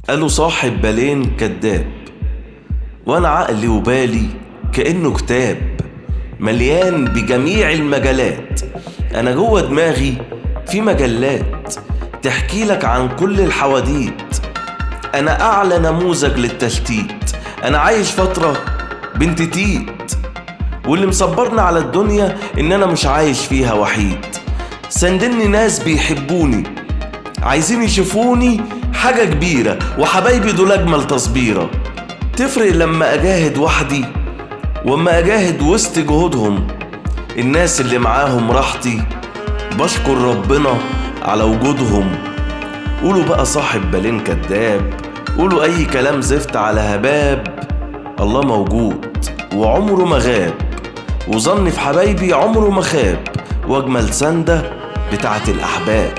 قالوا صاحب بالين كداب، وانا عقلي وبالي كأنه كتاب مليان بجميع المجالات. انا جوه دماغي في مجلات تحكي لك عن كل الحواديت. انا اعلى نموذج للتشتيت، انا عايش فترة بنت تيت، واللي مصبرنا على الدنيا ان انا مش عايش فيها وحيد. سندني ناس بيحبوني عايزين يشوفوني حاجة كبيرة، وحبايبي دول اجمل تصبيرة. تفرق لما اجاهد وحدي واما اجاهد وسط جهودهم. الناس اللي معاهم راحتي بشكر ربنا على وجودهم. قولوا بقى صاحب بالين كداب، قولوا اي كلام زفت على هباب. الله موجود وعمره ما غاب، وظني في حبايبي عمره ما خاب، واجمل سندة بتاعت الاحباب.